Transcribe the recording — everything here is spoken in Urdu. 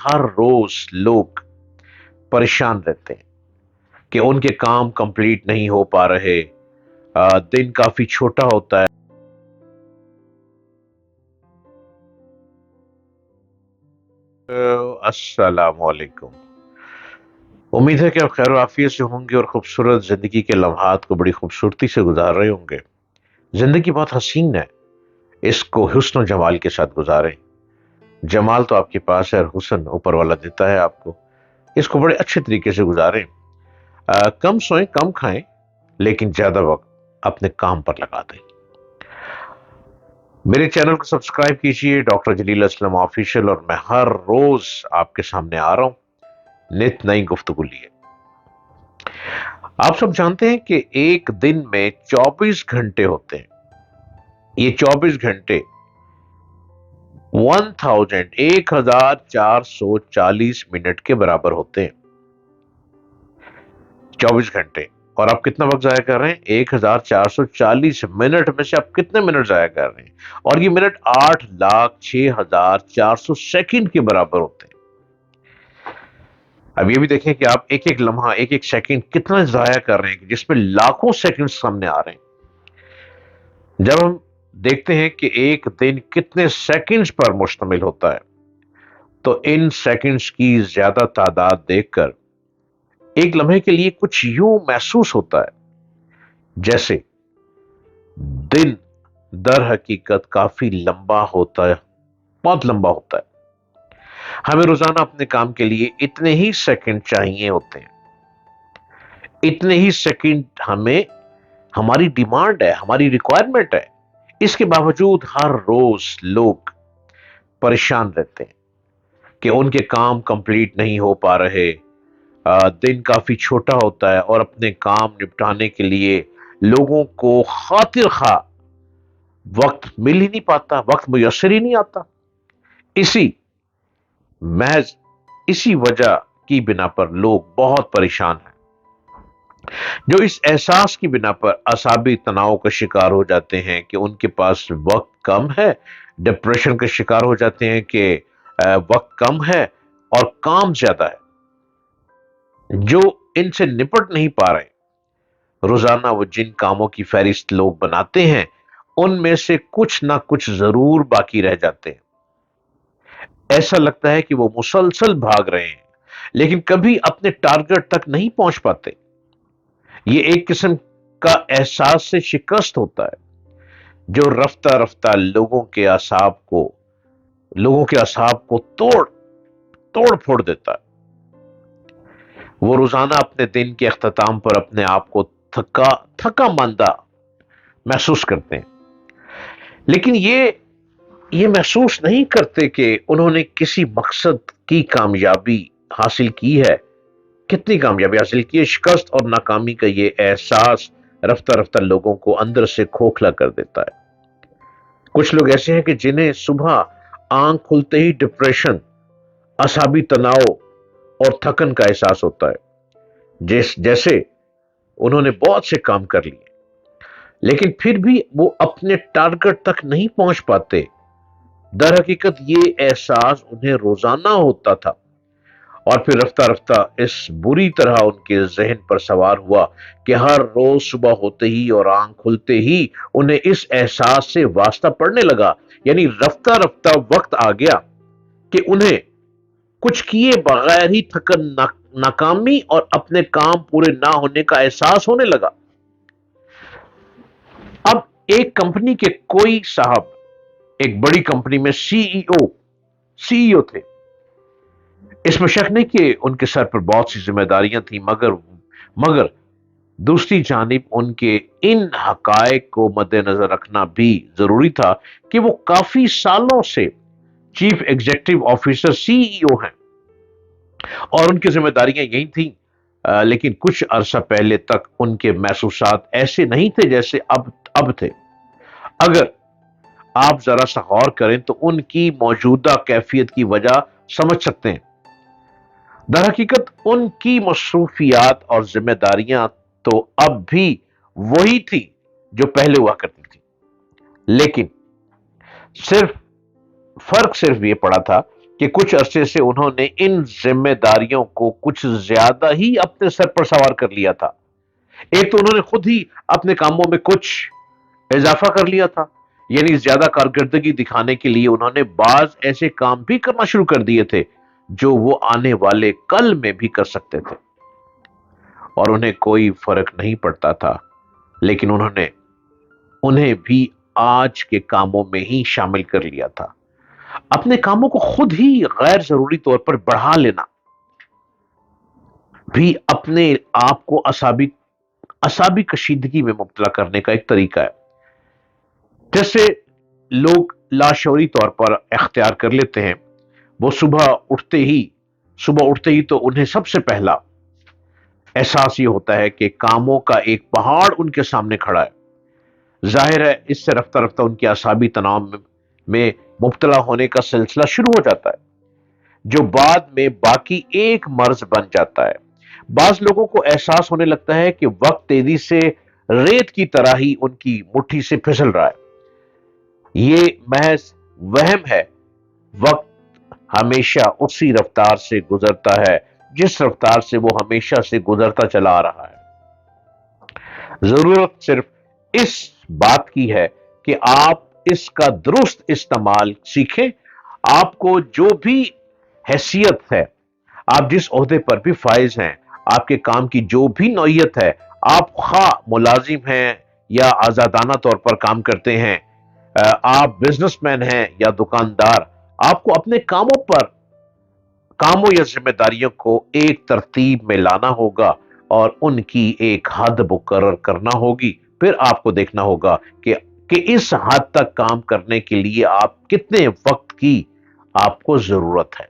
ہر روز لوگ پریشان رہتے ہیں کہ ان کے کام کمپلیٹ نہیں ہو پا رہے، دن کافی چھوٹا ہوتا ہے۔ السلام علیکم۔ امید ہے کہ آپ خیر و عافیت سے ہوں گے اور خوبصورت زندگی کے لمحات کو بڑی خوبصورتی سے گزار رہے ہوں گے۔ زندگی بہت حسین ہے، اس کو حسن و جمال کے ساتھ گزاریں۔ جمال تو آپ کے پاس ہے اور حسن اوپر والا دیتا ہے آپ کو، اس کو بڑے اچھے طریقے سے گزاریں۔ کم سوئیں، کم کھائیں، لیکن زیادہ وقت اپنے کام پر لگا دیں۔ میرے چینل کو سبسکرائب کیجئے، ڈاکٹر جلیل اسلم آفیشیل، اور میں ہر روز آپ کے سامنے آ رہا ہوں نت نئی گفتگو لیے۔ آپ سب جانتے ہیں کہ ایک دن میں 24 گھنٹے ہوتے ہیں۔ یہ 24 گھنٹے 1440 منٹ کے برابر ہوتے ہیں۔ 24 گھنٹے، اور آپ کتنا وقت ضائع کر رہے ہیں؟ 1440 منٹ میں سے آپ کتنے منٹ ضائع کر رہے ہیں؟ اور یہ منٹ 8,06,400 سیکنڈ کے برابر ہوتے ہیں۔ اب یہ بھی دیکھیں کہ آپ ایک ایک لمحہ، ایک ایک سیکنڈ کتنا ضائع کر رہے ہیں، جس میں لاکھوں سیکنڈ سامنے آ رہے ہیں۔ جب ہم دیکھتے ہیں کہ ایک دن کتنے سیکنڈز پر مشتمل ہوتا ہے، تو ان سیکنڈز کی زیادہ تعداد دیکھ کر ایک لمحے کے لیے کچھ یوں محسوس ہوتا ہے جیسے دن در حقیقت کافی لمبا ہوتا ہے، بہت لمبا ہوتا ہے۔ ہمیں روزانہ اپنے کام کے لیے اتنے ہی سیکنڈ چاہیے ہوتے ہیں، اتنے ہی سیکنڈ ہماری ڈیمانڈ ہے، ہماری ریکوائرمنٹ ہے۔ اس کے باوجود ہر روز لوگ پریشان رہتے ہیں کہ ان کے کام کمپلیٹ نہیں ہو پا رہے، دن کافی چھوٹا ہوتا ہے، اور اپنے کام نپٹانے کے لیے لوگوں کو خاطر خواہ وقت مل ہی نہیں پاتا، وقت میسر ہی نہیں آتا۔ اسی محض اسی وجہ کی بنا پر لوگ بہت پریشان ہیں، جو اس احساس کی بنا پر اعصابی تناؤ کا شکار ہو جاتے ہیں کہ ان کے پاس وقت کم ہے، ڈپریشن کا شکار ہو جاتے ہیں کہ وقت کم ہے اور کام زیادہ ہے، جو ان سے نپٹ نہیں پا رہے۔ روزانہ وہ جن کاموں کی فہرست لوگ بناتے ہیں، ان میں سے کچھ نہ کچھ ضرور باقی رہ جاتے ہیں۔ ایسا لگتا ہے کہ وہ مسلسل بھاگ رہے ہیں، لیکن کبھی اپنے ٹارگٹ تک نہیں پہنچ پاتے۔ یہ ایک قسم کا احساس سے شکست ہوتا ہے جو رفتہ رفتہ لوگوں کے اعصاب کو توڑ پھوڑ دیتا ہے۔ وہ روزانہ اپنے دن کے اختتام پر اپنے آپ کو تھکا ماندہ محسوس کرتے ہیں، لیکن یہ محسوس نہیں کرتے کہ انہوں نے کسی مقصد کی کامیابی حاصل کی ہے۔ کتنی کامیابی حاصل کی ہے؟ شکست اور ناکامی کا یہ احساس رفتہ رفتہ لوگوں کو اندر سے کھوکھلا کر دیتا ہے۔ کچھ لوگ ایسے ہیں کہ جنہیں صبح آنکھ کھلتے ہی ڈپریشن، اعصابی تناؤ اور تھکن کا احساس ہوتا ہے، جیسے انہوں نے بہت سے کام کر لیے لیکن پھر بھی وہ اپنے ٹارگٹ تک نہیں پہنچ پاتے۔ در حقیقت یہ احساس انہیں روزانہ ہوتا تھا، اور پھر رفتہ رفتہ اس بری طرح ان کے ذہن پر سوار ہوا کہ ہر روز صبح ہوتے ہی اور آنکھ کھلتے ہی انہیں اس احساس سے واسطہ پڑنے لگا، یعنی رفتہ رفتہ وقت آ گیا کہ انہیں کچھ کیے بغیر ہی تھکن، ناکامی اور اپنے کام پورے نہ ہونے کا احساس ہونے لگا۔ اب ایک کمپنی کے کوئی صاحب ایک بڑی کمپنی میں سی ای او تھے۔ اس میں شک نہیں کہ ان کے سر پر بہت سی ذمہ داریاں تھیں، مگر دوسری جانب ان کے ان حقائق کو مد نظر رکھنا بھی ضروری تھا کہ وہ کافی سالوں سے چیف ایگزیکٹو آفیسر سی ای او ہیں اور ان کی ذمہ داریاں یہی تھیں، لیکن کچھ عرصہ پہلے تک ان کے محسوسات ایسے نہیں تھے جیسے اب تھے۔ اگر آپ ذرا سا غور کریں تو ان کی موجودہ کیفیت کی وجہ سمجھ سکتے ہیں۔ در حقیقت ان کی مصروفیات اور ذمہ داریاں تو اب بھی وہی تھی جو پہلے ہوا کرتی تھی، لیکن فرق صرف یہ پڑا تھا کہ کچھ عرصے سے انہوں نے ان ذمہ داریوں کو کچھ زیادہ ہی اپنے سر پر سوار کر لیا تھا۔ ایک تو انہوں نے خود ہی اپنے کاموں میں کچھ اضافہ کر لیا تھا، یعنی زیادہ کارکردگی دکھانے کے لیے انہوں نے بعض ایسے کام بھی کرنا شروع کر دیے تھے جو وہ آنے والے کل میں بھی کر سکتے تھے، اور انہیں کوئی فرق نہیں پڑتا تھا، لیکن انہیں بھی آج کے کاموں میں ہی شامل کر لیا تھا۔ اپنے کاموں کو خود ہی غیر ضروری طور پر بڑھا لینا بھی اپنے آپ کو اعصابی کشیدگی میں مبتلا کرنے کا ایک طریقہ ہے۔ جیسے لوگ لاشعوری طور پر اختیار کر لیتے ہیں، وہ صبح اٹھتے ہی تو انہیں سب سے پہلا احساس یہ ہوتا ہے کہ کاموں کا ایک پہاڑ ان کے سامنے کھڑا ہے۔ ظاہر ہے اس سے رفتہ رفتہ ان کے اعصابی تناؤ میں مبتلا ہونے کا سلسلہ شروع ہو جاتا ہے، جو بعد میں باقی ایک مرض بن جاتا ہے۔ بعض لوگوں کو احساس ہونے لگتا ہے کہ وقت تیزی سے ریت کی طرح ہی ان کی مٹھی سے پھسل رہا ہے۔ یہ محض وہم ہے۔ وقت ہمیشہ اسی رفتار سے گزرتا ہے جس رفتار سے وہ ہمیشہ سے گزرتا چلا آ رہا ہے۔ ضرورت صرف اس بات کی ہے کہ آپ اس کا درست استعمال سیکھیں۔ آپ کو جو بھی حیثیت ہے، آپ جس عہدے پر بھی فائز ہیں، آپ کے کام کی جو بھی نوعیت ہے، آپ خواہ ملازم ہیں یا آزادانہ طور پر کام کرتے ہیں، آپ بزنس مین ہیں یا دکاندار، آپ کو اپنے کاموں یا ذمہ داریوں کو ایک ترتیب میں لانا ہوگا اور ان کی ایک حد مقرر کرنا ہوگی۔ پھر آپ کو دیکھنا ہوگا کہ اس حد تک کام کرنے کے لیے آپ کتنے وقت کی آپ کو ضرورت ہے۔